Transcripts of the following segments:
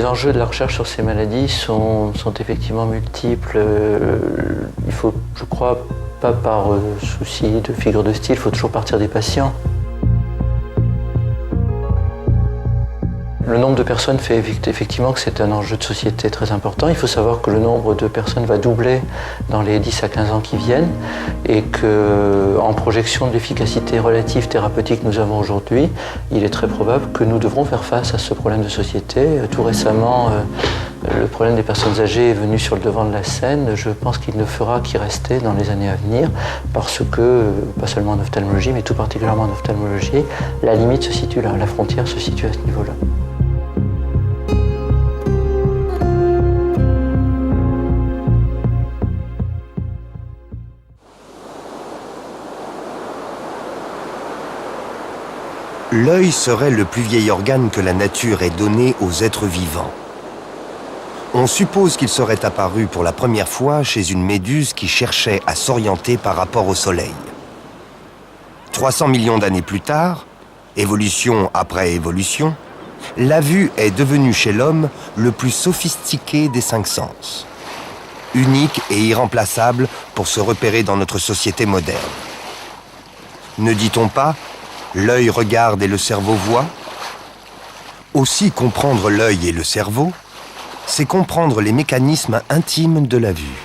enjeux de la recherche sur ces maladies sont effectivement multiples. Il faut, je crois, pas par souci de figure de style, il faut toujours partir des patients. Le nombre de personnes fait effectivement que c'est un enjeu de société très important. Il faut savoir que le nombre de personnes va doubler dans les 10 à 15 ans qui viennent et qu'en projection de l'efficacité relative thérapeutique que nous avons aujourd'hui, il est très probable que nous devrons faire face à ce problème de société. Tout récemment, le problème des personnes âgées est venu sur le devant de la scène. Je pense qu'il ne fera qu'y rester dans les années à venir parce que, pas seulement en ophtalmologie, mais tout particulièrement en ophtalmologie, la limite se situe là, la frontière se situe à ce niveau-là. L'œil serait le plus vieil organe que la nature ait donné aux êtres vivants. On suppose qu'il serait apparu pour la première fois chez une méduse qui cherchait à s'orienter par rapport au soleil. 300 millions d'années plus tard, évolution après évolution, la vue est devenue chez l'homme le plus sophistiqué des 5 sens. Unique et irremplaçable pour se repérer dans notre société moderne. Ne dit-on pas « l'œil regarde et le cerveau voit ». Aussi comprendre l'œil et le cerveau, c'est comprendre les mécanismes intimes de la vue.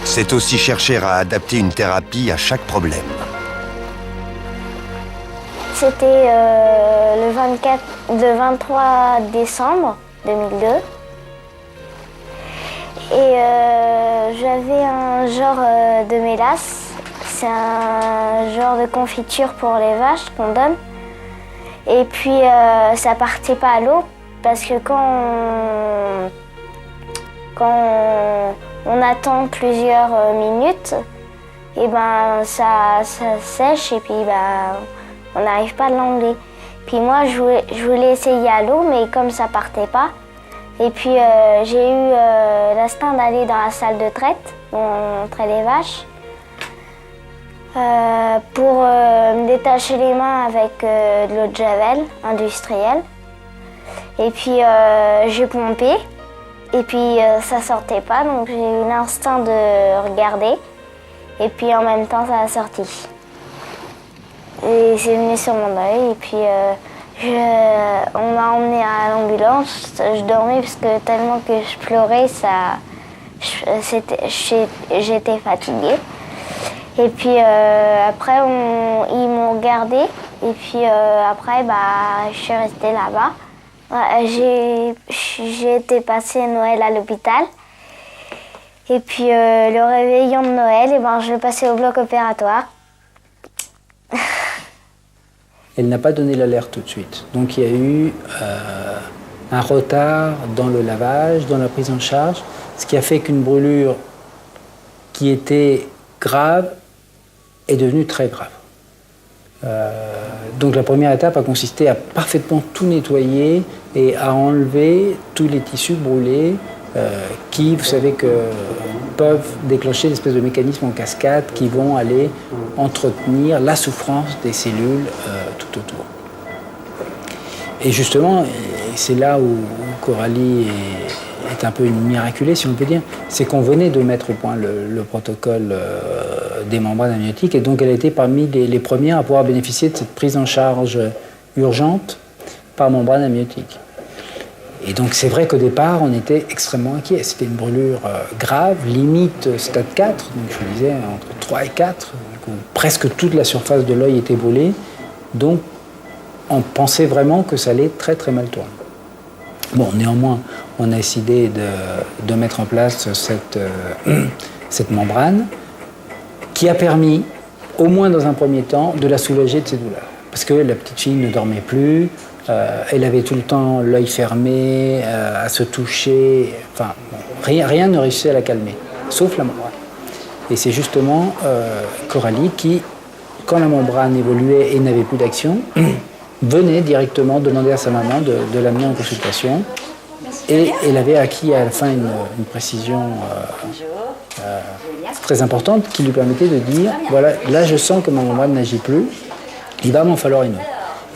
C'est aussi chercher à adapter une thérapie à chaque problème. C'était le 23 décembre 2002. Et j'avais un genre de mélasse. C'est un genre de confiture pour les vaches qu'on donne. Et puis ça partait pas à l'eau parce que quand on attend plusieurs minutes, et ben ça sèche et puis on n'arrive pas à l'enlever. Puis moi je voulais essayer à l'eau, mais comme ça partait pas. Et puis j'ai eu l'instinct d'aller dans la salle de traite où on trait les vaches. Pour me détacher les mains avec de l'eau de javel industrielle. Et puis j'ai pompé et puis ça sortait pas, donc j'ai eu l'instinct de regarder et puis en même temps ça a sorti. Et c'est venu sur mon œil et puis on m'a emmené à l'ambulance. Je dormais parce que tellement que je pleurais, j'étais fatiguée. Et puis après, ils m'ont regardé. Et puis après, je suis restée là-bas. J'ai été passer Noël à l'hôpital. Et puis le réveillon de Noël, je l'ai passé au bloc opératoire. Elle n'a pas donné l'alerte tout de suite. Donc il y a eu un retard dans le lavage, dans la prise en charge, ce qui a fait qu'une brûlure qui était grave est devenue très grave. Donc la première étape a consisté à parfaitement tout nettoyer et à enlever tous les tissus brûlés qui, vous savez, peuvent déclencher l'espèce de mécanisme en cascade qui vont aller entretenir la souffrance des cellules tout autour. Et justement, c'est là où Coralie est un peu une miraculée, si on peut dire, c'est qu'on venait de mettre au point le protocole des membranes amniotiques, et donc elle a été parmi les premières à pouvoir bénéficier de cette prise en charge urgente par membrane amniotique. Et donc c'est vrai qu'au départ, on était extrêmement inquiets. C'était une brûlure grave, limite stade 4, donc je vous disais entre 3 et 4, donc presque toute la surface de l'œil était brûlée, donc on pensait vraiment que ça allait très très mal tourner. Bon, néanmoins, on a décidé de mettre en place cette membrane qui a permis, au moins dans un premier temps, de la soulager de ses douleurs. Parce que la petite fille ne dormait plus, elle avait tout le temps l'œil fermé, à se toucher, enfin, bon, rien ne réussissait à la calmer, sauf la membrane. Et c'est justement Coralie qui, quand la membrane évoluait et n'avait plus d'action, venait directement demander à sa maman de l'amener en consultation. Et elle avait acquis à la fin une précision très importante qui lui permettait de dire, voilà, là je sens que ma membrane n'agit plus, il va m'en falloir une autre.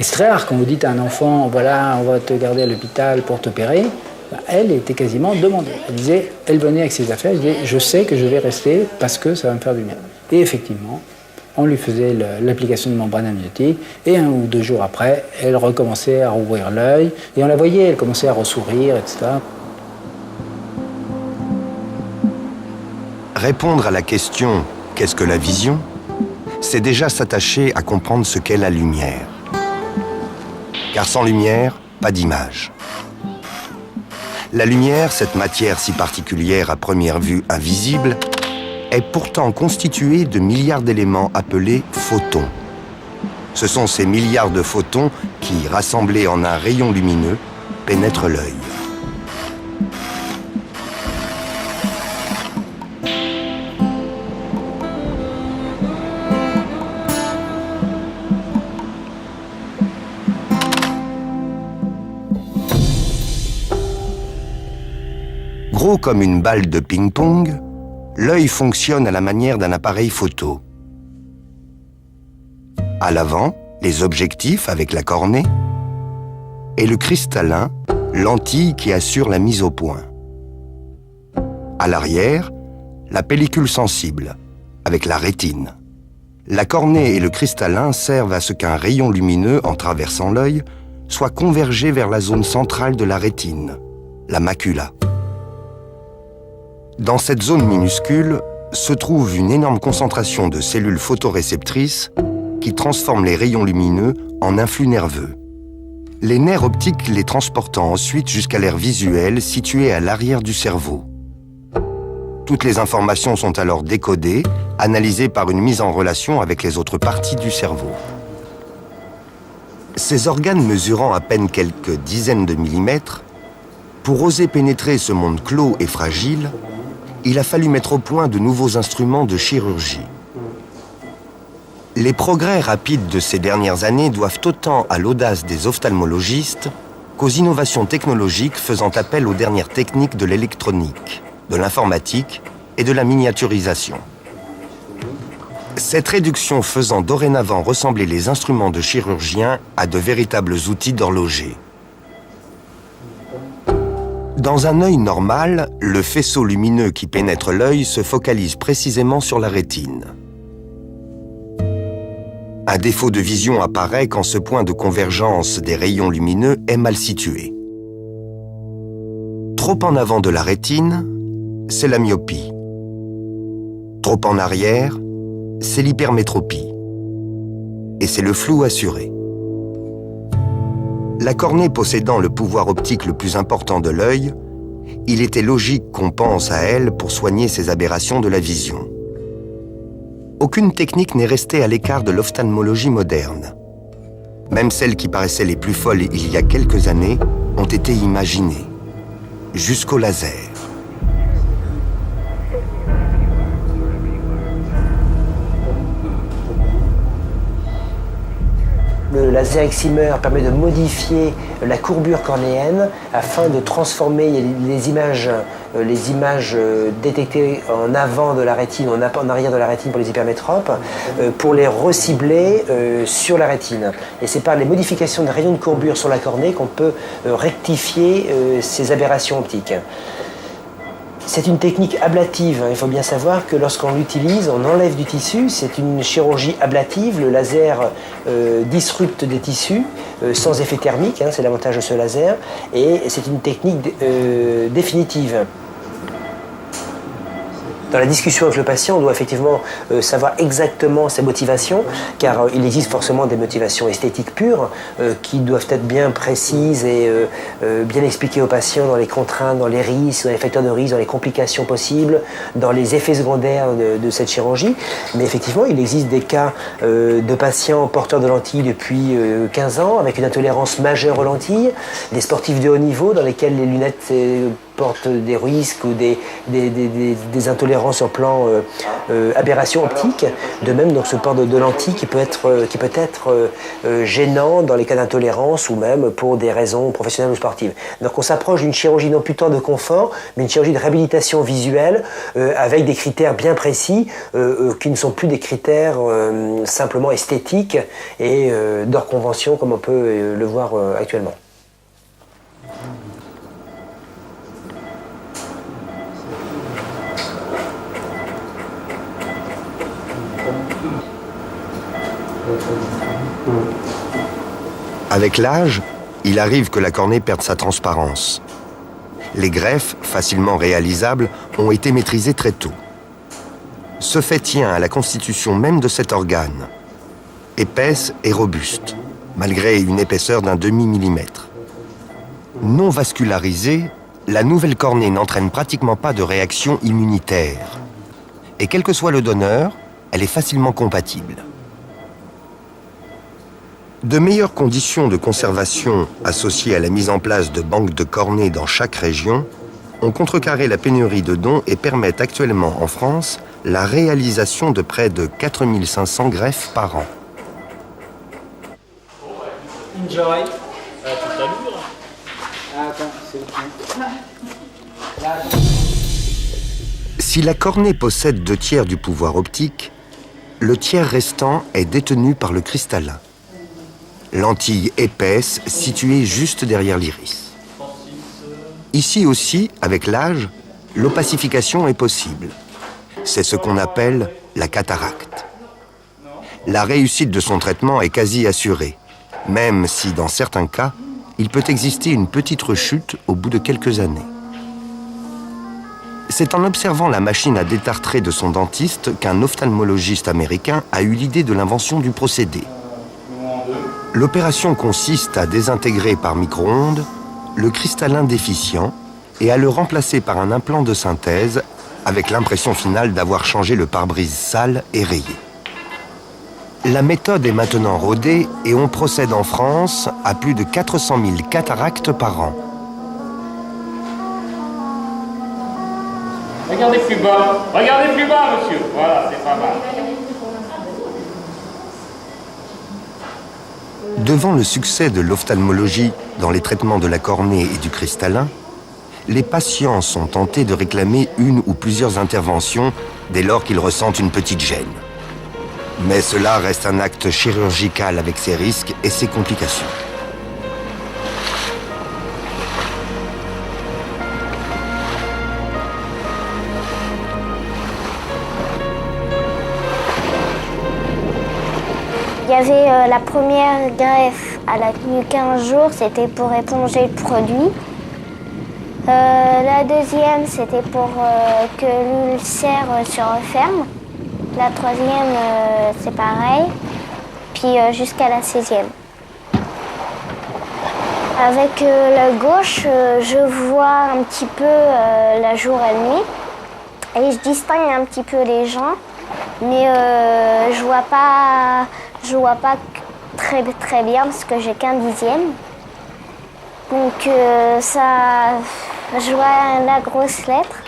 Et c'est très rare quand vous dites à un enfant, voilà, on va te garder à l'hôpital pour t'opérer. Elle était quasiment demandée. Elle disait, elle venait avec ses affaires, elle disait, je sais que je vais rester parce que ça va me faire du bien. Et effectivement, on lui faisait l'application de membrane amniotique et 1 ou 2 jours après, elle recommençait à rouvrir l'œil et on la voyait, elle commençait à ressourire, etc. Répondre à la question « Qu'est-ce que la vision ?», c'est déjà s'attacher à comprendre ce qu'est la lumière. Car sans lumière, pas d'image. La lumière, cette matière si particulière à première vue invisible, est pourtant constituée de milliards d'éléments appelés photons. Ce sont ces milliards de photons qui, rassemblés en un rayon lumineux, pénètrent l'œil. Gros comme une balle de ping-pong, l'œil fonctionne à la manière d'un appareil photo. À l'avant, les objectifs avec la cornée et le cristallin, lentille qui assure la mise au point. À l'arrière, la pellicule sensible avec la rétine. La cornée et le cristallin servent à ce qu'un rayon lumineux en traversant l'œil soit convergé vers la zone centrale de la rétine, la macula. Dans cette zone minuscule se trouve une énorme concentration de cellules photoréceptrices qui transforment les rayons lumineux en influx nerveux. Les nerfs optiques les transportant ensuite jusqu'à l'aire visuelle située à l'arrière du cerveau. Toutes les informations sont alors décodées, analysées par une mise en relation avec les autres parties du cerveau. Ces organes mesurant à peine quelques dizaines de millimètres, pour oser pénétrer ce monde clos et fragile, il a fallu mettre au point de nouveaux instruments de chirurgie. Les progrès rapides de ces dernières années doivent autant à l'audace des ophtalmologistes qu'aux innovations technologiques faisant appel aux dernières techniques de l'électronique, de l'informatique et de la miniaturisation. Cette réduction faisant dorénavant ressembler les instruments de chirurgiens à de véritables outils d'horloger. Dans un œil normal, le faisceau lumineux qui pénètre l'œil se focalise précisément sur la rétine. Un défaut de vision apparaît quand ce point de convergence des rayons lumineux est mal situé. Trop en avant de la rétine, c'est la myopie. Trop en arrière, c'est l'hypermétropie. Et c'est le flou assuré. La cornée possédant le pouvoir optique le plus important de l'œil, il était logique qu'on pense à elle pour soigner ces aberrations de la vision. Aucune technique n'est restée à l'écart de l'ophtalmologie moderne. Même celles qui paraissaient les plus folles il y a quelques années ont été imaginées, jusqu'au laser. Le laser excimer permet de modifier la courbure cornéenne afin de transformer les images détectées en avant de la rétine, en arrière de la rétine pour les hypermétropes, pour les recibler sur la rétine. Et c'est par les modifications des rayons de courbure sur la cornée qu'on peut rectifier ces aberrations optiques. C'est une technique ablative. Il faut bien savoir que lorsqu'on l'utilise, on enlève du tissu. C'est une chirurgie ablative. Le laser disrupte des tissus sans effet thermique. C'est l'avantage de ce laser. Et c'est une technique définitive. Dans la discussion avec le patient, on doit effectivement savoir exactement ses motivations, car il existe forcément des motivations esthétiques pures qui doivent être bien précises et bien expliquées au patient dans les contraintes, dans les risques, dans les facteurs de risque, dans les complications possibles, dans les effets secondaires de cette chirurgie. Mais effectivement, il existe des cas de patients porteurs de lentilles depuis 15 ans, avec une intolérance majeure aux lentilles, des sportifs de haut niveau dans lesquels les lunettes comportent des risques ou des intolérances sur le plan aberration optique. De même, donc, ce port de lentilles qui peut être gênant dans les cas d'intolérance ou même pour des raisons professionnelles ou sportives. Donc on s'approche d'une chirurgie non plus tant de confort, mais une chirurgie de réhabilitation visuelle avec des critères bien précis qui ne sont plus des critères simplement esthétiques et d'hors convention comme on peut le voir actuellement. Avec l'âge, il arrive que la cornée perde sa transparence. Les greffes, facilement réalisables, ont été maîtrisées très tôt. Ce fait tient à la constitution même de cet organe, épaisse et robuste, malgré une épaisseur d'un demi-millimètre. Non vascularisée, la nouvelle cornée n'entraîne pratiquement pas de réaction immunitaire. Et quel que soit le donneur, elle est facilement compatible. De meilleures conditions de conservation associées à la mise en place de banques de cornées dans chaque région ont contrecarré la pénurie de dons et permettent actuellement en France la réalisation de près de 4500 greffes par an. Enjoy. Si la cornée possède 2/3 du pouvoir optique, le tiers restant est détenu par le cristallin. Lentille épaisse située juste derrière l'iris. Ici aussi, avec l'âge, l'opacification est possible. C'est ce qu'on appelle la cataracte. La réussite de son traitement est quasi assurée, même si, dans certains cas, il peut exister une petite rechute au bout de quelques années. C'est en observant la machine à détartrer de son dentiste qu'un ophtalmologiste américain a eu l'idée de l'invention du procédé. L'opération consiste à désintégrer par micro-ondes le cristallin déficient et à le remplacer par un implant de synthèse avec l'impression finale d'avoir changé le pare-brise sale et rayé. La méthode est maintenant rodée et on procède en France à plus de 400 000 cataractes par an. Regardez plus bas, monsieur. Voilà, c'est pas mal. Devant le succès de l'ophtalmologie dans les traitements de la cornée et du cristallin, les patients sont tentés de réclamer une ou plusieurs interventions dès lors qu'ils ressentent une petite gêne. Mais cela reste un acte chirurgical avec ses risques et ses complications. Il y avait la première greffe, elle a tenu 15 jours, c'était pour éponger le produit. La deuxième, c'était pour que l'ulcère se referme. La troisième, c'est pareil. Puis jusqu'à la 16e. Avec l'œil gauche, je vois un petit peu la jour et la nuit. Et je distingue un petit peu les gens. Mais je vois pas très bien parce que j'ai qu'un 10e. Donc je vois la grosse lettre.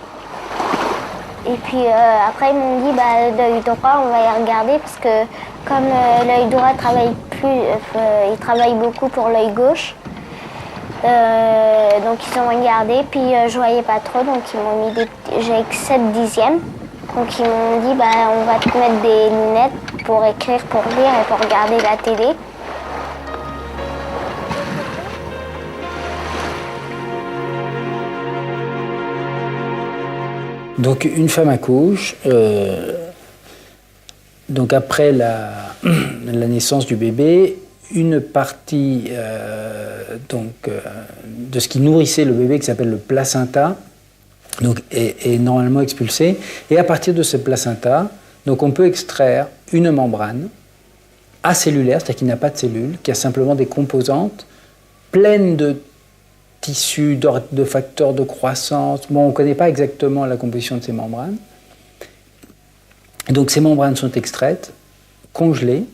Et puis après ils m'ont dit l'œil droit on va y regarder parce que comme l'œil droit travaille il travaille beaucoup pour l'œil gauche. Donc ils ont regardé puis je voyais pas trop donc ils m'ont mis j'ai que 7 dixièmes. Donc ils m'ont dit on va te mettre des lunettes pour écrire, pour lire et pour regarder la télé. Donc une femme accouche, donc après la naissance du bébé, une partie de ce qui nourrissait le bébé, qui s'appelle le placenta, donc, est normalement expulsé. Et à partir de ce placenta, donc on peut extraire une membrane acellulaire, c'est-à-dire qui n'a pas de cellules, qui a simplement des composantes pleines de tissus, de facteurs de croissance. Bon, on ne connaît pas exactement la composition de ces membranes. Et donc ces membranes sont extraites, congelées,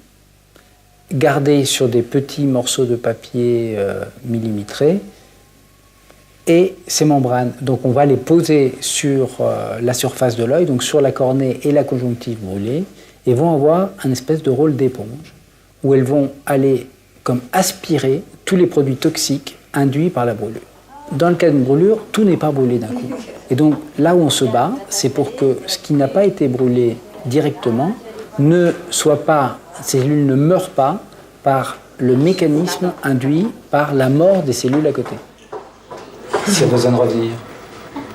gardées sur des petits morceaux de papier millimétrés, et ces membranes. Donc on va les poser sur la surface de l'œil, donc sur la cornée et la conjonctive brûlée, et vont avoir un espèce de rôle d'éponge, où elles vont aller comme aspirer tous les produits toxiques induits par la brûlure. Dans le cas d'une brûlure, tout n'est pas brûlé d'un coup. Et donc là où on se bat, c'est pour que ce qui n'a pas été brûlé directement ne soit pas, ces cellules ne meurent pas par le mécanisme induit par la mort des cellules à côté. Si elle a besoin de revenir,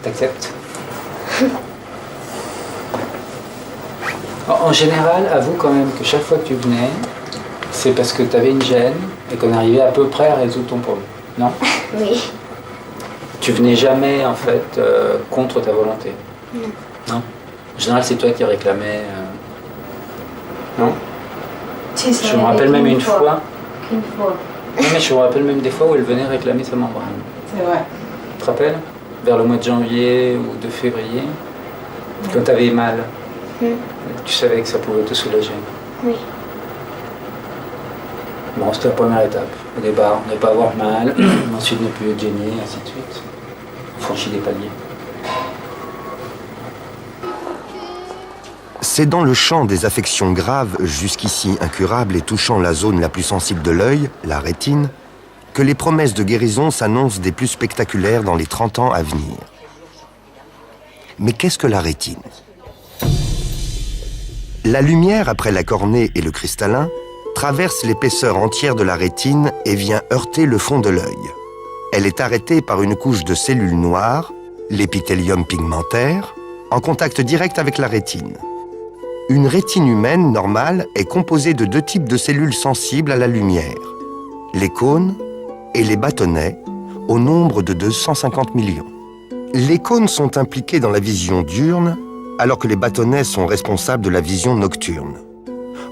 t'acceptes? En général, avoue quand même que chaque fois que tu venais, c'est parce que tu avais une gêne et qu'on arrivait à peu près à résoudre ton problème, non? Oui. Tu venais jamais en fait contre ta volonté? Non. En général, c'est toi qui réclamais. Non? Si, Je me rappelle même une fois. Qu'une fois. Non, mais je me rappelle même des fois où elle venait réclamer sa membrane. C'est vrai. Tu te rappelles? Vers le mois de janvier ou de février, quand tu avais mal, tu savais que ça pouvait te soulager. Oui. Bon, c'était la première étape. Au départ, ne pas avoir mal, ensuite ne plus être gêné, ainsi de suite. On franchit des paliers. C'est dans le champ des affections graves, jusqu'ici incurables et touchant la zone la plus sensible de l'œil, la rétine, que les promesses de guérison s'annoncent des plus spectaculaires dans les 30 ans à venir. Mais qu'est-ce que la rétine? La lumière, après la cornée et le cristallin, traverse l'épaisseur entière de la rétine et vient heurter le fond de l'œil. Elle est arrêtée par une couche de cellules noires, l'épithélium pigmentaire, en contact direct avec la rétine. Une rétine humaine normale est composée de 2 types de cellules sensibles à la lumière, les cônes et les bâtonnets, au nombre de 250 millions. Les cônes sont impliqués dans la vision diurne, alors que les bâtonnets sont responsables de la vision nocturne.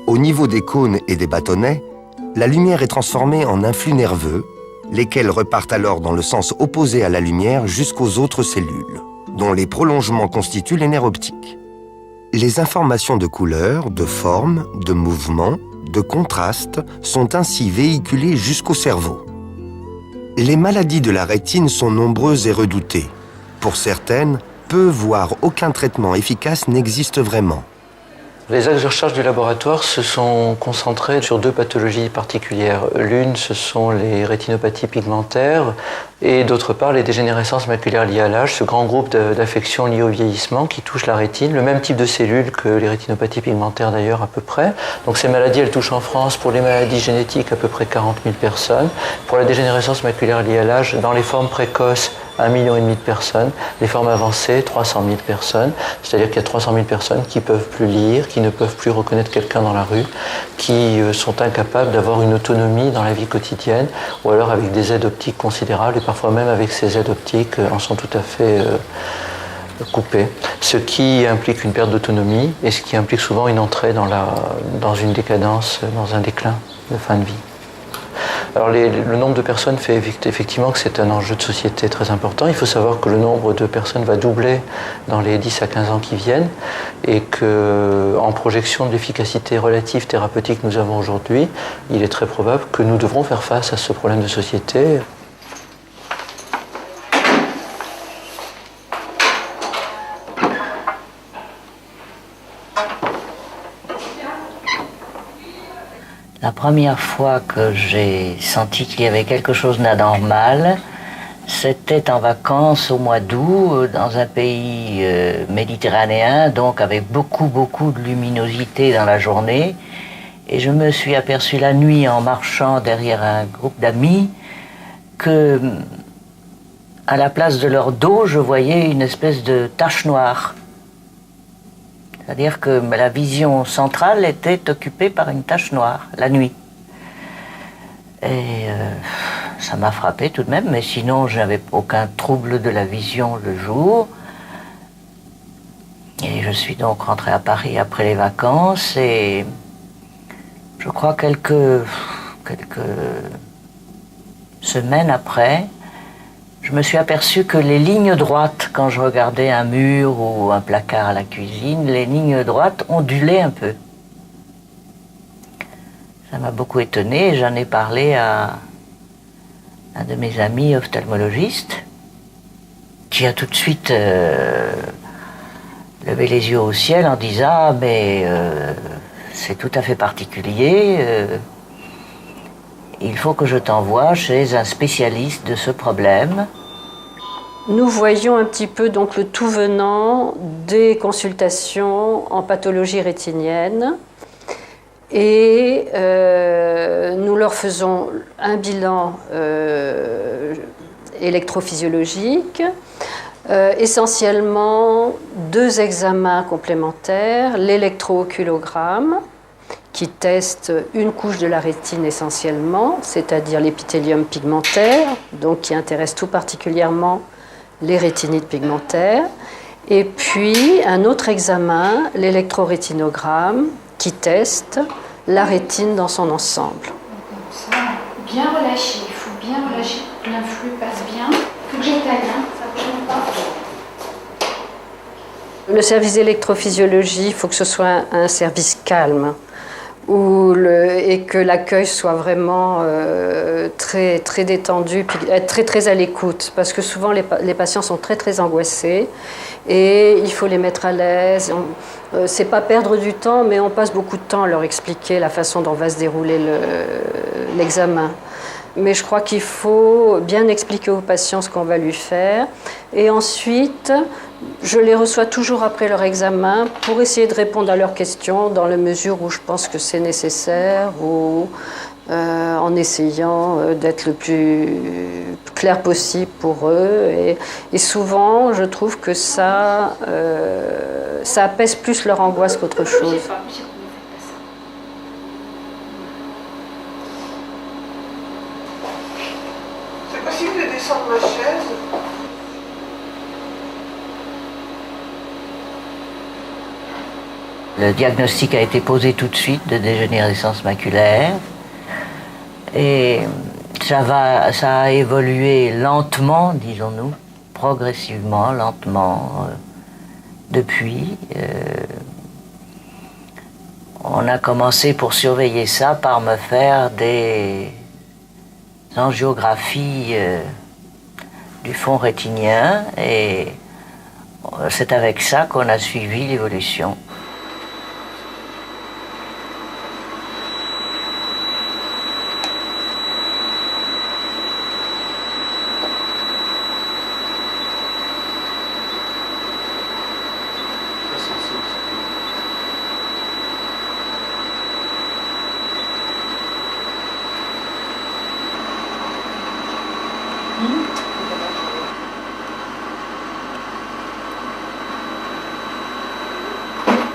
Au niveau des cônes et des bâtonnets, la lumière est transformée en influx nerveux, lesquels repartent alors dans le sens opposé à la lumière jusqu'aux autres cellules, dont les prolongements constituent les nerfs optiques. Les informations de couleur, de forme, de mouvement, de contraste sont ainsi véhiculées jusqu'au cerveau. Les maladies de la rétine sont nombreuses et redoutées. Pour certaines, peu voire aucun traitement efficace n'existe vraiment. Les axes de recherche du laboratoire se sont concentrés sur 2 pathologies particulières. L'une, ce sont les rétinopathies pigmentaires et d'autre part les dégénérescences maculaires liées à l'âge, ce grand groupe d'affections liées au vieillissement qui touchent la rétine, le même type de cellules que les rétinopathies pigmentaires d'ailleurs à peu près. Donc ces maladies, elles touchent en France pour les maladies génétiques à peu près 40 000 personnes. Pour la dégénérescence maculaire liée à l'âge, dans les formes précoces, 1,5 million de personnes, les formes avancées, 300 000 personnes, c'est-à-dire qu'il y a 300 000 personnes qui ne peuvent plus lire, qui ne peuvent plus reconnaître quelqu'un dans la rue, qui sont incapables d'avoir une autonomie dans la vie quotidienne, ou alors avec des aides optiques considérables, et parfois même avec ces aides optiques en sont tout à fait coupées. Ce qui implique une perte d'autonomie, et ce qui implique souvent une entrée dans une décadence, dans un déclin de fin de vie. Alors le nombre de personnes fait effectivement que c'est un enjeu de société très important. Il faut savoir que le nombre de personnes va doubler dans les 10 à 15 ans qui viennent et qu'en projection de l'efficacité relative thérapeutique que nous avons aujourd'hui, il est très probable que nous devrons faire face à ce problème de société. La première fois que j'ai senti qu'il y avait quelque chose d'anormal, c'était en vacances au mois d'août dans un pays méditerranéen, donc avec beaucoup de luminosité dans la journée. Et je me suis aperçu la nuit en marchant derrière un groupe d'amis que, à la place de leur dos, je voyais une espèce de tache noire. C'est-à-dire que la vision centrale était occupée par une tache noire, la nuit. Et ça m'a frappé tout de même, mais sinon je n'avais aucun trouble de la vision le jour. Et je suis donc rentré à Paris après les vacances et je crois quelques semaines après, je me suis aperçu que les lignes droites, quand je regardais un mur ou un placard à la cuisine, les lignes droites ondulaient un peu. Ça m'a beaucoup étonné et j'en ai parlé à un de mes amis ophtalmologistes qui a tout de suite levé les yeux au ciel en disant « Ah, mais c'est tout à fait particulier, il faut que je t'envoie chez un spécialiste de ce problème. » Nous voyons un petit peu donc le tout venant des consultations en pathologie rétinienne et nous leur faisons un bilan électrophysiologique, essentiellement 2 examens complémentaires, l'électrooculogramme qui teste une couche de la rétine essentiellement, c'est-à-dire l'épithélium pigmentaire, donc qui intéresse tout particulièrement les rétinites pigmentaires, et puis un autre examen, l'électrorétinogramme, qui teste la rétine dans son ensemble. Comme ça, bien relâché, il faut bien relâcher pour que l'influx passe bien. Il faut que j'éteigne, hein, ça ne bouge pas. Le service d'électrophysiologie, il faut que ce soit un service calme. Et que l'accueil soit vraiment très, très détendu, puis être très, très à l'écoute, parce que souvent les patients sont très, très angoissés et il faut les mettre à l'aise. C'est pas perdre du temps, mais on passe beaucoup de temps à leur expliquer la façon dont va se dérouler l'examen. Mais je crois qu'il faut bien expliquer au patient ce qu'on va lui faire. Et ensuite, je les reçois toujours après leur examen pour essayer de répondre à leurs questions dans la mesure où je pense que c'est nécessaire ou en essayant d'être le plus clair possible pour eux. Et souvent, je trouve que ça apaise plus leur angoisse qu'autre chose. C'est possible de descendre ma chaise? Le diagnostic a été posé tout de suite de dégénérescence maculaire et ça a évolué lentement, disons-nous, progressivement, lentement, depuis. On a commencé pour surveiller ça par me faire des angiographies du fond rétinien et c'est avec ça qu'on a suivi l'évolution.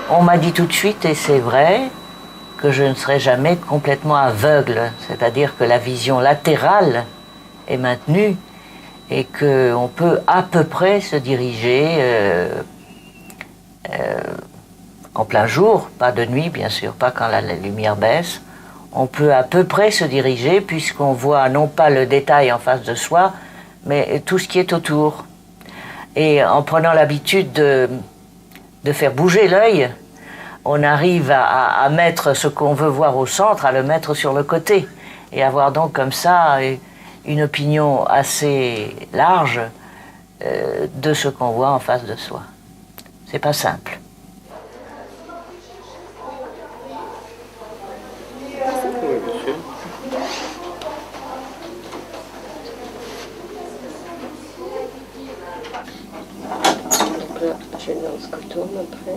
On m'a dit tout de suite, et c'est vrai, que je ne serai jamais complètement aveugle, c'est-à-dire que la vision latérale est maintenue et qu'on peut à peu près se diriger en plein jour, pas de nuit bien sûr, pas quand la lumière baisse. On peut à peu près se diriger puisqu'on voit non pas le détail en face de soi, mais tout ce qui est autour. Et en prenant l'habitude de faire bouger l'œil, on arrive à mettre ce qu'on veut voir au centre, à le mettre sur le côté, et avoir donc comme ça une opinion assez large de ce qu'on voit en face de soi. C'est pas simple. J'ai une lance qui tourne après.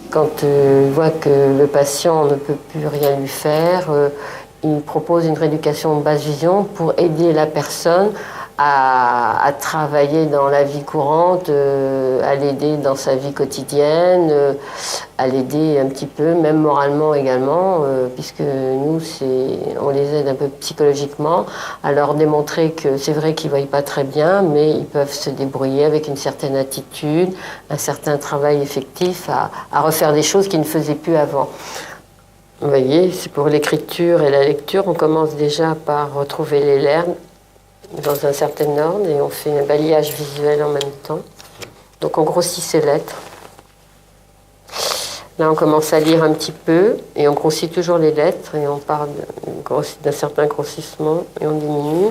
Quand il voit que le patient ne peut plus rien lui faire, il propose une rééducation de basse vision pour aider la personne à travailler dans la vie courante, à l'aider dans sa vie quotidienne, à l'aider un petit peu, même moralement également, puisque nous, on les aide un peu psychologiquement, à leur démontrer que c'est vrai qu'ils ne voient pas très bien, mais ils peuvent se débrouiller avec une certaine attitude, un certain travail effectif, à refaire des choses qu'ils ne faisaient plus avant. Vous voyez, c'est pour l'écriture et la lecture, on commence déjà par retrouver les lettres dans un certain ordre et on fait un balayage visuel en même temps. Donc on grossit ces lettres. Là on commence à lire un petit peu et on grossit toujours les lettres et on part d'un certain grossissement et on diminue.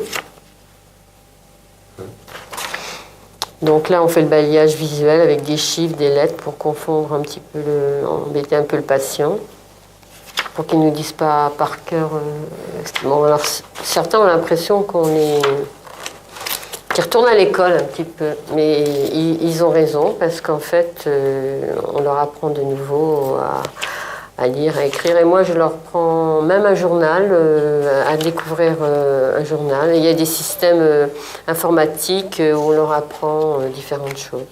Donc là on fait le balayage visuel avec des chiffres, des lettres pour confondre un petit peu, embêter un peu le patient, pour qu'ils ne nous disent pas par cœur. Bon, alors, certains ont l'impression qu'ils retournent à l'école un petit peu, mais ils ont raison, parce qu'en fait, on leur apprend de nouveau à lire, à écrire. Et moi, je leur prends même un journal, à découvrir un journal. Et il y a des systèmes informatiques où on leur apprend différentes choses.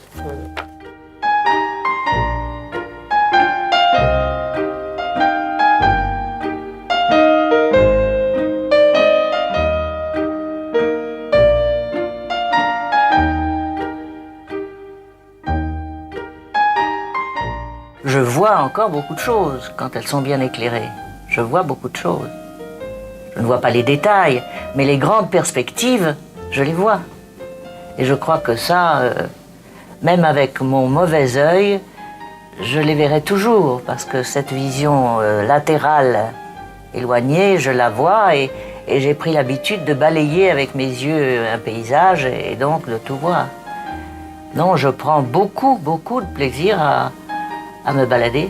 Je vois encore beaucoup de choses quand elles sont bien éclairées. Je vois beaucoup de choses. Je ne vois pas les détails, mais les grandes perspectives, je les vois. Et je crois que ça, même avec mon mauvais œil, je les verrai toujours, parce que cette vision latérale éloignée, je la vois et j'ai pris l'habitude de balayer avec mes yeux un paysage et donc de tout voir. Non, je prends beaucoup de plaisir à me balader,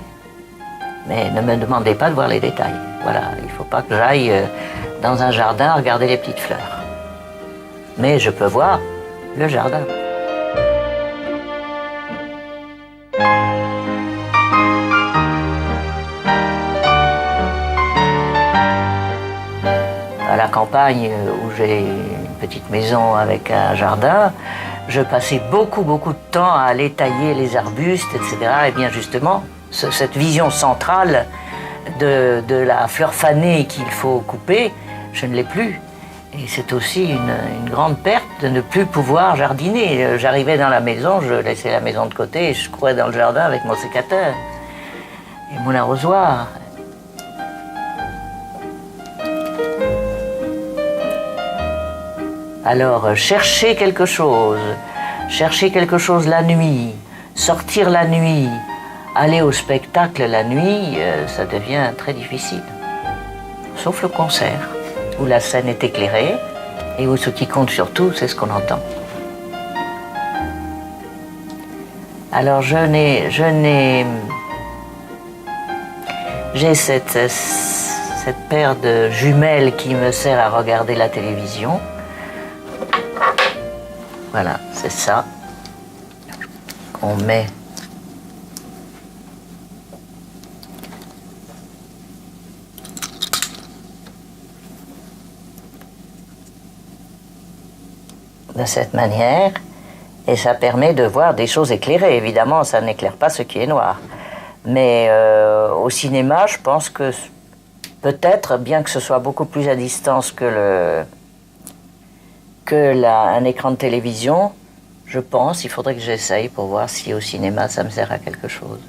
mais ne me demandez pas de voir les détails. Voilà, il ne faut pas que j'aille dans un jardin regarder les petites fleurs. Mais je peux voir le jardin. À la campagne, où j'ai une petite maison avec un jardin, je passais beaucoup de temps à aller tailler les arbustes, etc. Et bien justement, cette vision centrale de la fleur fanée qu'il faut couper, je ne l'ai plus. Et c'est aussi une grande perte de ne plus pouvoir jardiner. J'arrivais dans la maison, je laissais la maison de côté et je courais dans le jardin avec mon sécateur et mon arrosoir. Alors, chercher quelque chose la nuit, sortir la nuit, aller au spectacle la nuit, ça devient très difficile. Sauf le concert, où la scène est éclairée et où ce qui compte surtout, c'est ce qu'on entend. Alors, j'ai cette paire de jumelles qui me sert à regarder la télévision. Voilà, c'est ça qu'on met de cette manière et ça permet de voir des choses éclairées. Évidemment, ça n'éclaire pas ce qui est noir. Mais au cinéma, je pense que peut-être, bien que ce soit beaucoup plus à distance un écran de télévision, je pense, il faudrait que j'essaye pour voir si au cinéma ça me sert à quelque chose.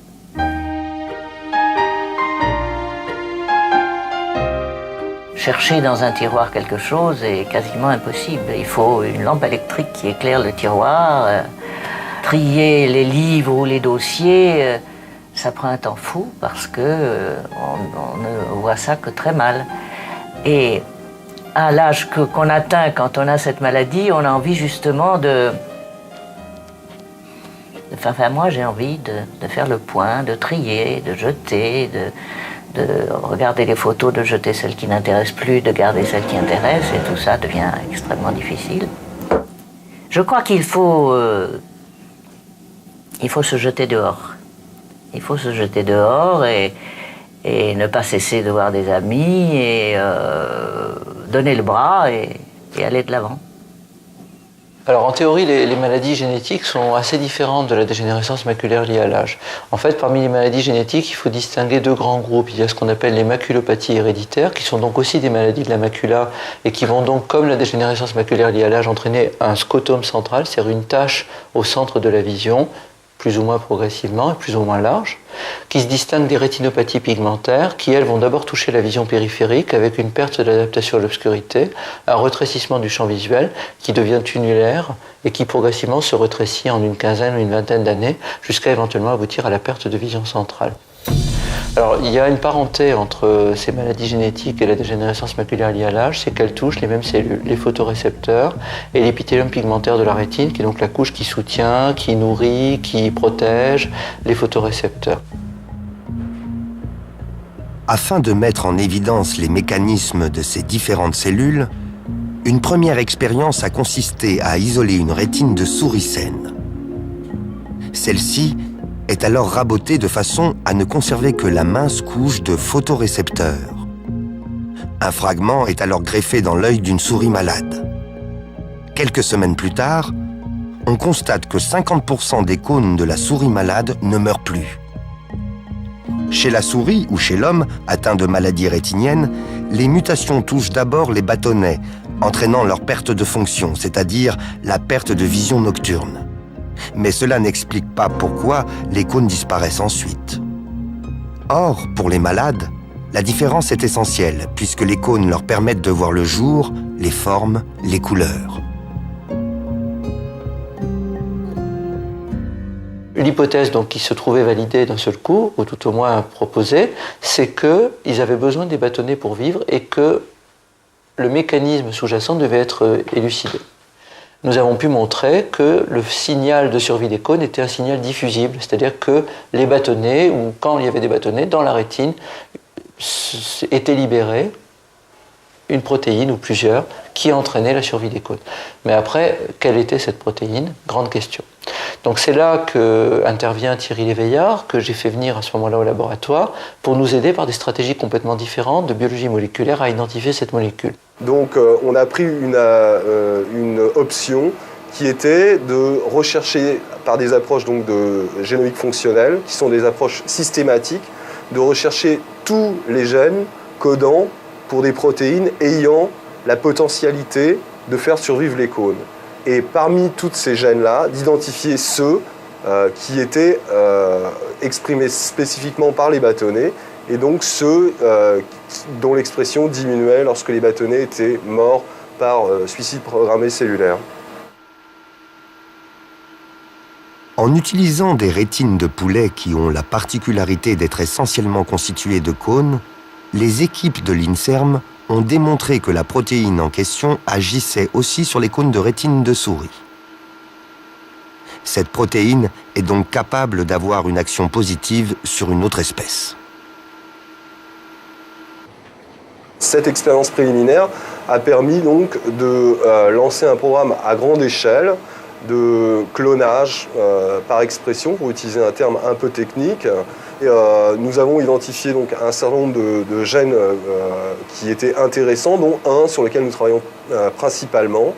Chercher dans un tiroir quelque chose est quasiment impossible. Il faut une lampe électrique qui éclaire le tiroir, trier les livres ou les dossiers, ça prend un temps fou parce qu'on ne voit ça que très mal. Et à l'âge qu'on atteint quand on a cette maladie, on a envie justement Enfin, moi, j'ai envie de faire le point, de trier, de jeter, de regarder les photos, de jeter celles qui n'intéressent plus, de garder celles qui intéressent, et tout ça devient extrêmement difficile. Je crois qu'il faut se jeter dehors. Il faut se jeter dehors et ne pas cesser de voir des amis et donner le bras et aller de l'avant. Alors en théorie, les maladies génétiques sont assez différentes de la dégénérescence maculaire liée à l'âge. En fait, parmi les maladies génétiques, il faut distinguer deux grands groupes. Il y a ce qu'on appelle les maculopathies héréditaires, qui sont donc aussi des maladies de la macula et qui vont donc, comme la dégénérescence maculaire liée à l'âge, entraîner un scotome central, c'est-à-dire une tache au centre de la vision, plus ou moins progressivement et plus ou moins large, qui se distinguent des rétinopathies pigmentaires qui, elles, vont d'abord toucher la vision périphérique avec une perte de l'adaptation à l'obscurité, un rétrécissement du champ visuel qui devient tunnelaire et qui progressivement se rétrécit en une quinzaine ou une vingtaine d'années jusqu'à éventuellement aboutir à la perte de vision centrale. Alors, il y a une parenté entre ces maladies génétiques et la dégénérescence maculaire liée à l'âge, c'est qu'elles touchent les mêmes cellules, les photorécepteurs et l'épithélium pigmentaire de la rétine, qui est donc la couche qui soutient, qui nourrit, qui protège les photorécepteurs. Afin de mettre en évidence les mécanismes de ces différentes cellules, une première expérience a consisté à isoler une rétine de souris saine. Celle-ci est alors rabotée de façon à ne conserver que la mince couche de photorécepteurs. Un fragment est alors greffé dans l'œil d'une souris malade. Quelques semaines plus tard, on constate que 50% des cônes de la souris malade ne meurent plus. Chez la souris ou chez l'homme atteint de maladies rétiniennes, les mutations touchent d'abord les bâtonnets, entraînant leur perte de fonction, c'est-à-dire la perte de vision nocturne. Mais cela n'explique pas pourquoi les cônes disparaissent ensuite. Or, pour les malades, la différence est essentielle, puisque les cônes leur permettent de voir le jour, les formes, les couleurs. L'hypothèse donc, qui se trouvait validée d'un seul coup, ou tout au moins proposée, c'est qu'ils avaient besoin des bâtonnets pour vivre et que le mécanisme sous-jacent devait être élucidé. Nous avons pu montrer que le signal de survie des cônes était un signal diffusible, c'est-à-dire que les bâtonnets, ou quand il y avait des bâtonnets, dans la rétine, était libérée une protéine ou plusieurs qui entraînaient la survie des cônes. Mais après, quelle était cette protéine? Grande question. Donc c'est là qu'intervient Thierry Léveillard, que j'ai fait venir à ce moment-là au laboratoire, pour nous aider par des stratégies complètement différentes de biologie moléculaire à identifier cette molécule. Donc on a pris une option qui était de rechercher par des approches donc, de génomique fonctionnelle, qui sont des approches systématiques, de rechercher tous les gènes codant pour des protéines ayant la potentialité de faire survivre les cônes. Et parmi tous ces gènes-là, d'identifier ceux qui étaient exprimés spécifiquement par les bâtonnets, et donc ceux dont l'expression diminuait lorsque les bâtonnets étaient morts par suicide programmé cellulaire. En utilisant des rétines de poulet qui ont la particularité d'être essentiellement constituées de cônes, les équipes de l'INSERM ont démontré que la protéine en question agissait aussi sur les cônes de rétine de souris. Cette protéine est donc capable d'avoir une action positive sur une autre espèce. Cette expérience préliminaire a permis donc de lancer un programme à grande échelle de clonage par expression, pour utiliser un terme un peu technique. Et, nous avons identifié donc un certain nombre de gènes qui étaient intéressants, dont un sur lequel nous travaillons principalement,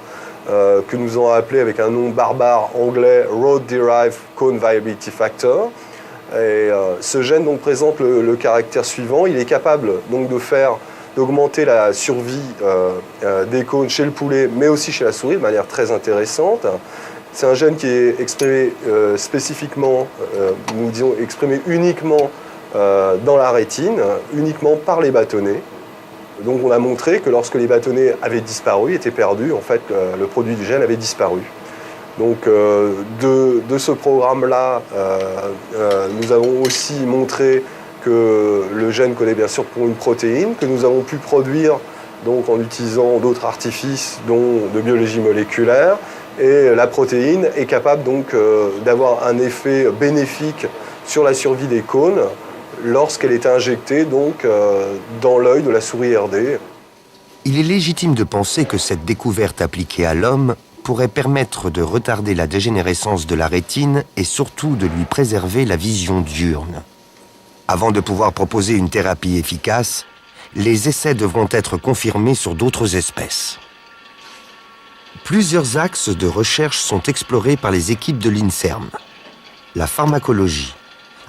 que nous avons appelé avec un nom barbare anglais Road Derived Cone Viability Factor. Et, ce gène donc, présente le caractère suivant. Il est capable donc, d'augmenter la survie des cônes chez le poulet, mais aussi chez la souris, de manière très intéressante. C'est un gène qui est exprimé spécifiquement, nous disons exprimé uniquement dans la rétine, uniquement par les bâtonnets. Donc on a montré que lorsque les bâtonnets avaient disparu, étaient perdus, en fait, le produit du gène avait disparu. Donc de ce programme-là, nous avons aussi montré que le gène codait bien sûr pour une protéine, que nous avons pu produire donc, en utilisant d'autres artifices, dont de biologie moléculaire. Et la protéine est capable donc d'avoir un effet bénéfique sur la survie des cônes lorsqu'elle est injectée donc, dans l'œil de la souris RD. Il est légitime de penser que cette découverte appliquée à l'homme pourrait permettre de retarder la dégénérescence de la rétine et surtout de lui préserver la vision diurne. Avant de pouvoir proposer une thérapie efficace, les essais devront être confirmés sur d'autres espèces. Plusieurs axes de recherche sont explorés par les équipes de l'INSERM. La pharmacologie,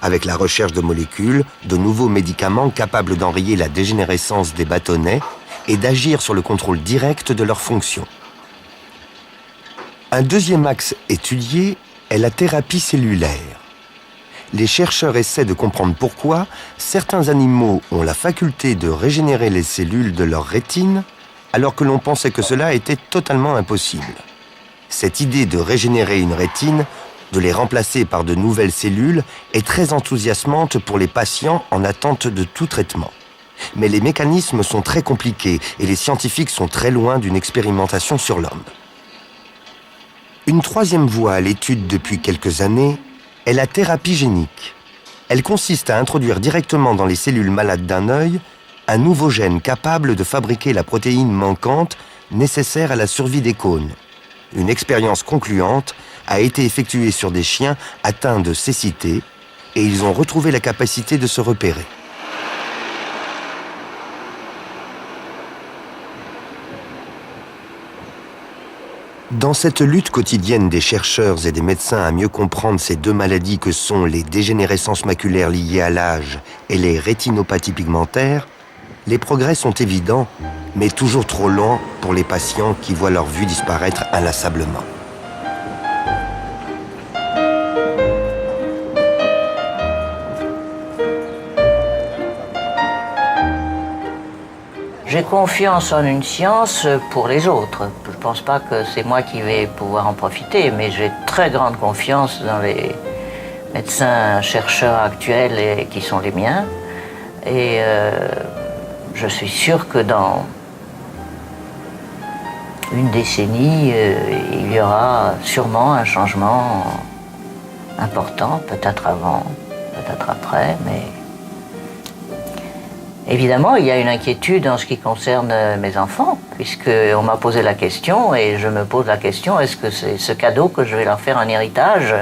avec la recherche de molécules, de nouveaux médicaments capables d'enrayer la dégénérescence des bâtonnets et d'agir sur le contrôle direct de leurs fonctions. Un deuxième axe étudié est la thérapie cellulaire. Les chercheurs essaient de comprendre pourquoi certains animaux ont la faculté de régénérer les cellules de leur rétine alors que l'on pensait que cela était totalement impossible. Cette idée de régénérer une rétine, de les remplacer par de nouvelles cellules, est très enthousiasmante pour les patients en attente de tout traitement. Mais les mécanismes sont très compliqués et les scientifiques sont très loin d'une expérimentation sur l'homme. Une troisième voie à l'étude depuis quelques années est la thérapie génique. Elle consiste à introduire directement dans les cellules malades d'un œil un nouveau gène capable de fabriquer la protéine manquante nécessaire à la survie des cônes. Une expérience concluante a été effectuée sur des chiens atteints de cécité et ils ont retrouvé la capacité de se repérer. Dans cette lutte quotidienne des chercheurs et des médecins à mieux comprendre ces deux maladies que sont les dégénérescences maculaires liées à l'âge et les rétinopathies pigmentaires, les progrès sont évidents, mais toujours trop lents pour les patients qui voient leur vue disparaître inlassablement. J'ai confiance en une science pour les autres. Je ne pense pas que c'est moi qui vais pouvoir en profiter, mais j'ai très grande confiance dans les médecins chercheurs actuels et qui sont les miens. Et je suis sûr que dans une décennie, il y aura sûrement un changement important, peut-être avant, peut-être après, mais évidemment, il y a une inquiétude en ce qui concerne mes enfants, puisqu'on m'a posé la question, et je me pose la question, est-ce que c'est ce cadeau que je vais leur faire un héritage ?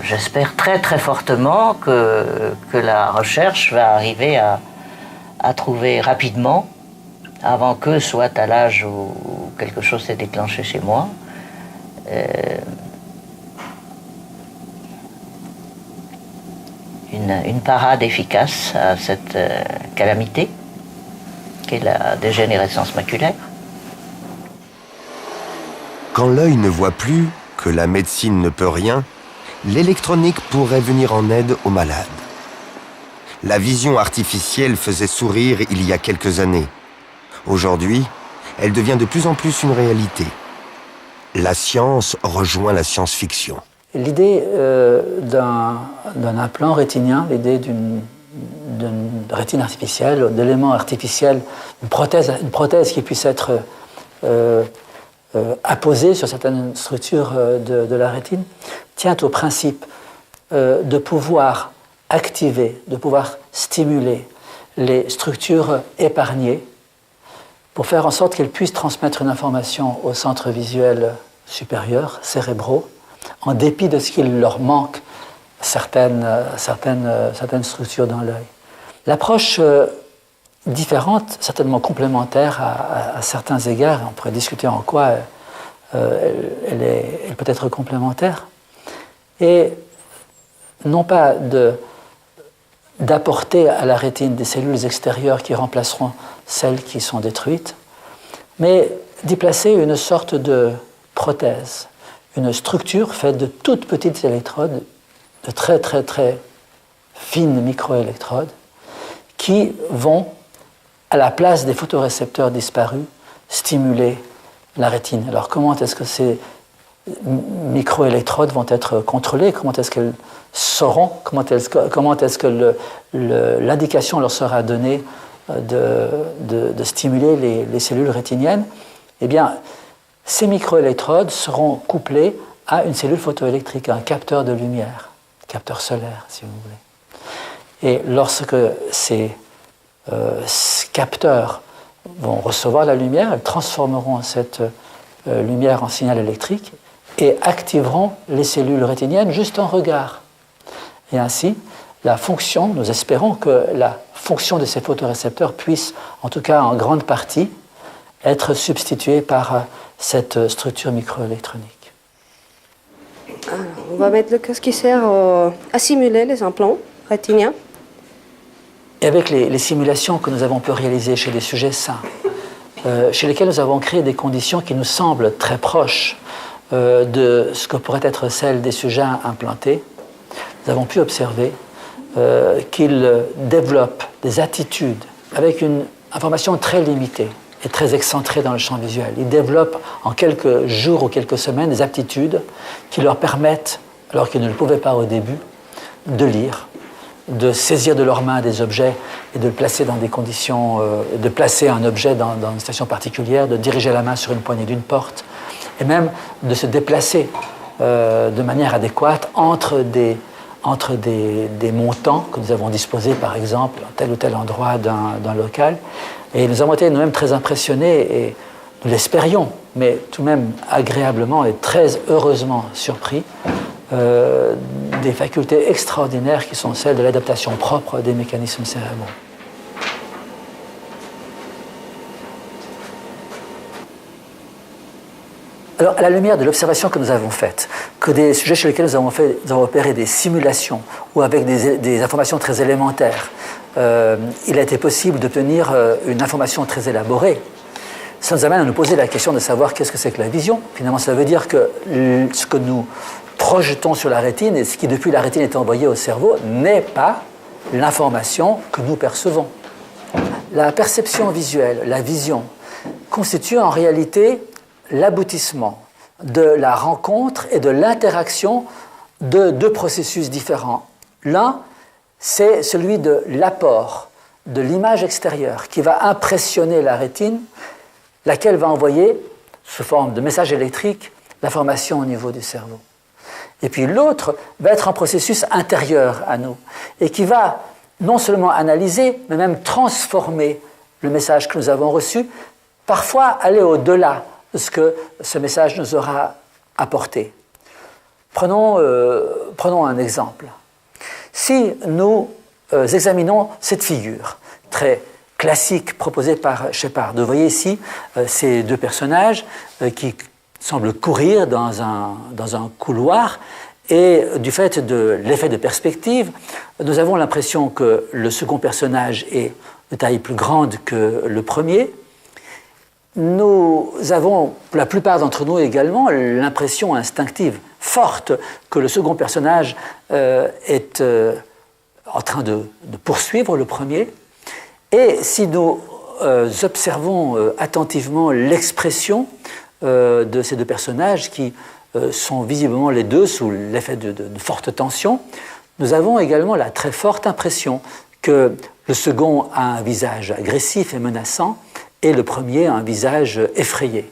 J'espère très très fortement que la recherche va arriver à trouver rapidement, avant qu'eux soient à l'âge où quelque chose s'est déclenché chez moi, une parade efficace à cette calamité qu'est la dégénérescence maculaire. Quand l'œil ne voit plus, que la médecine ne peut rien, l'électronique pourrait venir en aide aux malades. La vision artificielle faisait sourire il y a quelques années. Aujourd'hui, elle devient de plus en plus une réalité. La science rejoint la science-fiction. L'idée d'un implant rétinien, l'idée d'une rétine artificielle, d'éléments artificiels, une prothèse qui puisse être apposée sur certaines structures de la rétine, tient au principe de pouvoir activer, de pouvoir stimuler les structures épargnées pour faire en sorte qu'elles puissent transmettre une information au centre visuel supérieur, cérébraux, en dépit de ce qu'il leur manque certaines structures dans l'œil. L'approche différente, certainement complémentaire à certains égards, on pourrait discuter en quoi elle peut être complémentaire, et non pas d'apporter à la rétine des cellules extérieures qui remplaceront celles qui sont détruites, mais d'y placer une sorte de prothèse, une structure faite de toutes petites électrodes, de très très très fines microélectrodes, qui vont, à la place des photorécepteurs disparus, stimuler la rétine. Alors comment est-ce que ces microélectrodes vont être contrôlées? Comment est-ce qu'elles sauront? Comment est-ce que l'indication leur sera donnée de stimuler les cellules rétiniennes? Eh bien, ces microélectrodes seront couplées à une cellule photoélectrique, un capteur de lumière, capteur solaire, si vous voulez. Et lorsque ces capteurs vont recevoir la lumière, elles transformeront cette lumière en signal électrique et activeront les cellules rétiniennes juste en regard. Et ainsi, la fonction, nous espérons que la fonction de ces photorécepteurs puisse, en tout cas en grande partie, être substitués par cette structure microélectronique. Alors, on va mettre le casque qui sert à simuler les implants rétiniens. Et avec les simulations que nous avons pu réaliser chez des sujets sains, chez lesquels nous avons créé des conditions qui nous semblent très proches de ce que pourrait être celles des sujets implantés, nous avons pu observer qu'ils développent des attitudes avec une information très limitée et très excentrée dans le champ visuel. Ils développent en quelques jours ou quelques semaines des aptitudes qui leur permettent, alors qu'ils ne le pouvaient pas au début, de lire, de saisir de leurs mains des objets et de le placer dans des conditions, de placer un objet dans une situation particulière, de diriger la main sur une poignée d'une porte, et même de se déplacer de manière adéquate entre des montants que nous avons disposés, par exemple, à tel ou tel endroit d'un local. Et nous avons été nous-mêmes très impressionnés, et nous l'espérions, mais tout de même agréablement et très heureusement surpris, des facultés extraordinaires qui sont celles de l'adaptation propre des mécanismes cérébraux. Alors, à la lumière de l'observation que nous avons faite, que des sujets chez lesquels nous avons opéré des simulations ou avec des informations très élémentaires, il a été possible d'obtenir une information très élaborée, ça nous amène à nous poser la question de savoir qu'est-ce que c'est que la vision. Finalement, ça veut dire que ce que nous projetons sur la rétine et ce qui, depuis la rétine, est envoyé au cerveau n'est pas l'information que nous percevons. La perception visuelle, la vision, constitue en réalité l'aboutissement de la rencontre et de l'interaction de deux processus différents. L'un, c'est celui de l'apport de l'image extérieure qui va impressionner la rétine, laquelle va envoyer, sous forme de message électrique, l'information au niveau du cerveau. Et puis l'autre va être un processus intérieur à nous et qui va non seulement analyser, mais même transformer le message que nous avons reçu, parfois aller au-delà de ce que ce message nous aura apporté. Prenons un exemple. Si nous examinons cette figure très classique proposée par Shepard, vous voyez ici ces deux personnages qui semblent courir dans un couloir, et du fait de l'effet de perspective, nous avons l'impression que le second personnage est de taille plus grande que le premier. Nous avons, pour la plupart d'entre nous également, l'impression instinctive, forte, que le second personnage est en train de poursuivre le premier. Et si nous observons attentivement l'expression de ces deux personnages qui sont visiblement les deux sous l'effet de forte tension, nous avons également la très forte impression que le second a un visage agressif et menaçant et le premier a un visage effrayé.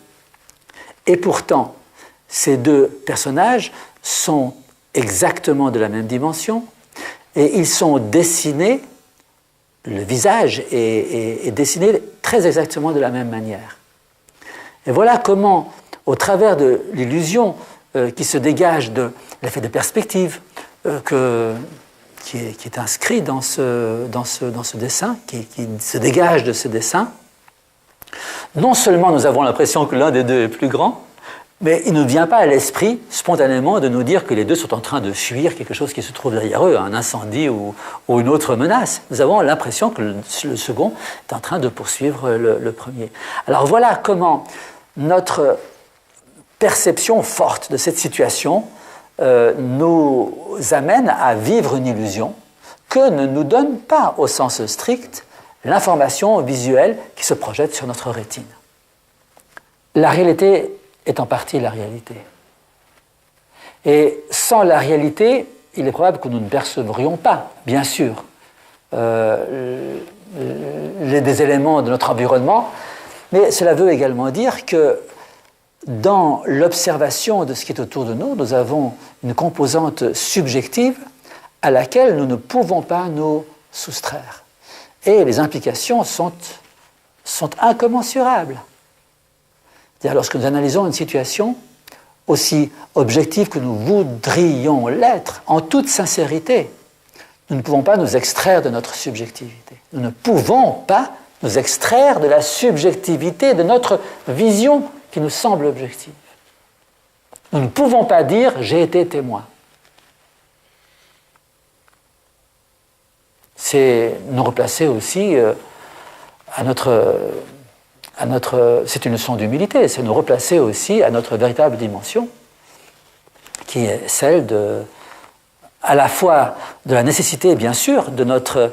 Et pourtant, ces deux personnages sont exactement de la même dimension et ils sont dessinés, le visage est dessiné très exactement de la même manière. Et voilà comment, au travers de l'illusion qui se dégage de l'effet de perspective qui est inscrit dans ce dessin, qui se dégage de ce dessin, non seulement nous avons l'impression que l'un des deux est plus grand, mais il ne vient pas à l'esprit spontanément de nous dire que les deux sont en train de fuir quelque chose qui se trouve derrière eux, un incendie ou une autre menace. Nous avons l'impression que le second est en train de poursuivre le premier. Alors voilà comment notre perception forte de cette situation nous amène à vivre une illusion que ne nous donne pas, au sens strict, l'information visuelle qui se projette sur notre rétine. La réalité est en partie la réalité. Et sans la réalité, il est probable que nous ne percevrions pas, bien sûr, des éléments de notre environnement, mais cela veut également dire que dans l'observation de ce qui est autour de nous, nous avons une composante subjective à laquelle nous ne pouvons pas nous soustraire. Et les implications sont incommensurables. C'est-à-dire, lorsque nous analysons une situation aussi objective que nous voudrions l'être, en toute sincérité, nous ne pouvons pas nous extraire de notre subjectivité. Nous ne pouvons pas nous extraire de la subjectivité de notre vision qui nous semble objective. Nous ne pouvons pas dire « j'ai été témoin ». C'est nous replacer aussi c'est une leçon d'humilité, c'est nous replacer aussi à notre véritable dimension, qui est celle à la fois de la nécessité, bien sûr, de notre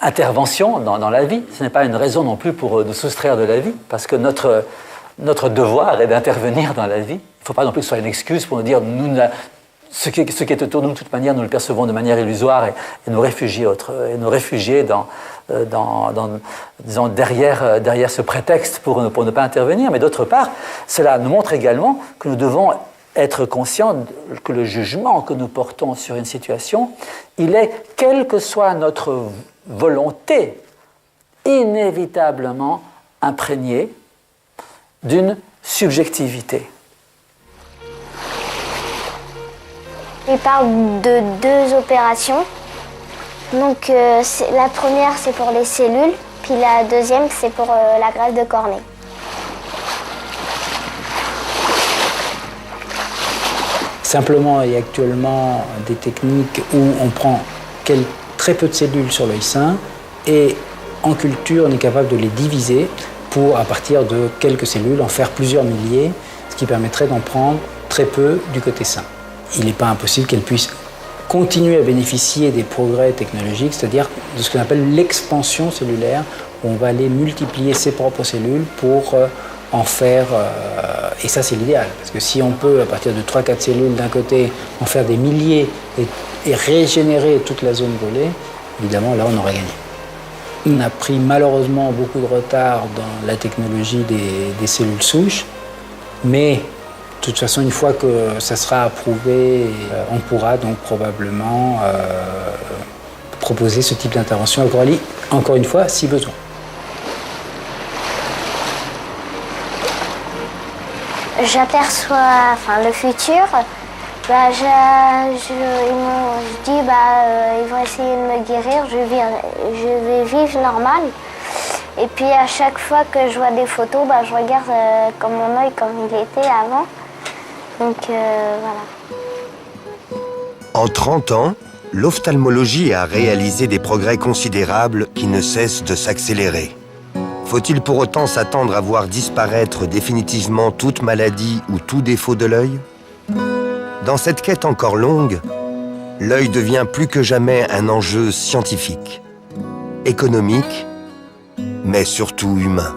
intervention dans la vie. Ce n'est pas une raison non plus pour nous soustraire de la vie, parce que notre devoir est d'intervenir dans la vie. Il ne faut pas non plus que ce soit une excuse pour nous dire ce qui est autour de nous, de toute manière, nous le percevons de manière illusoire et nous réfugier disons, derrière ce prétexte pour ne pas intervenir. Mais d'autre part, cela nous montre également que nous devons être conscients que le jugement que nous portons sur une situation, il est, quelle que soit notre volonté, inévitablement imprégné d'une subjectivité. Il parle de 2 opérations. Donc la première c'est pour les cellules, puis la deuxième c'est pour la greffe de cornée. Simplement, il y a actuellement des techniques où on prend très peu de cellules sur l'œil sain et en culture on est capable de les diviser pour, à partir de quelques cellules, en faire plusieurs milliers, ce qui permettrait d'en prendre très peu du côté sain. Il n'est pas impossible qu'elle puisse continuer à bénéficier des progrès technologiques, c'est-à-dire de ce qu'on appelle l'expansion cellulaire, où on va aller multiplier ses propres cellules pour en faire... et ça, c'est l'idéal, parce que si on peut, à partir de 3-4 cellules d'un côté, en faire des milliers et régénérer toute la zone brûlée, évidemment, là, on aurait gagné. On a pris malheureusement beaucoup de retard dans la technologie des cellules souches, mais de toute façon, une fois que ça sera approuvé, on pourra donc probablement proposer ce type d'intervention à Coralie, encore une fois, si besoin. J'aperçois le futur. Je dis ils vont essayer de me guérir, je vais vivre normal. Et puis à chaque fois que je vois des photos, je regarde comme mon œil comme il était avant. Donc voilà. En 30 ans, l'ophtalmologie a réalisé des progrès considérables qui ne cessent de s'accélérer. Faut-il pour autant s'attendre à voir disparaître définitivement toute maladie ou tout défaut de l'œil? Dans cette quête encore longue, l'œil devient plus que jamais un enjeu scientifique, économique, mais surtout humain.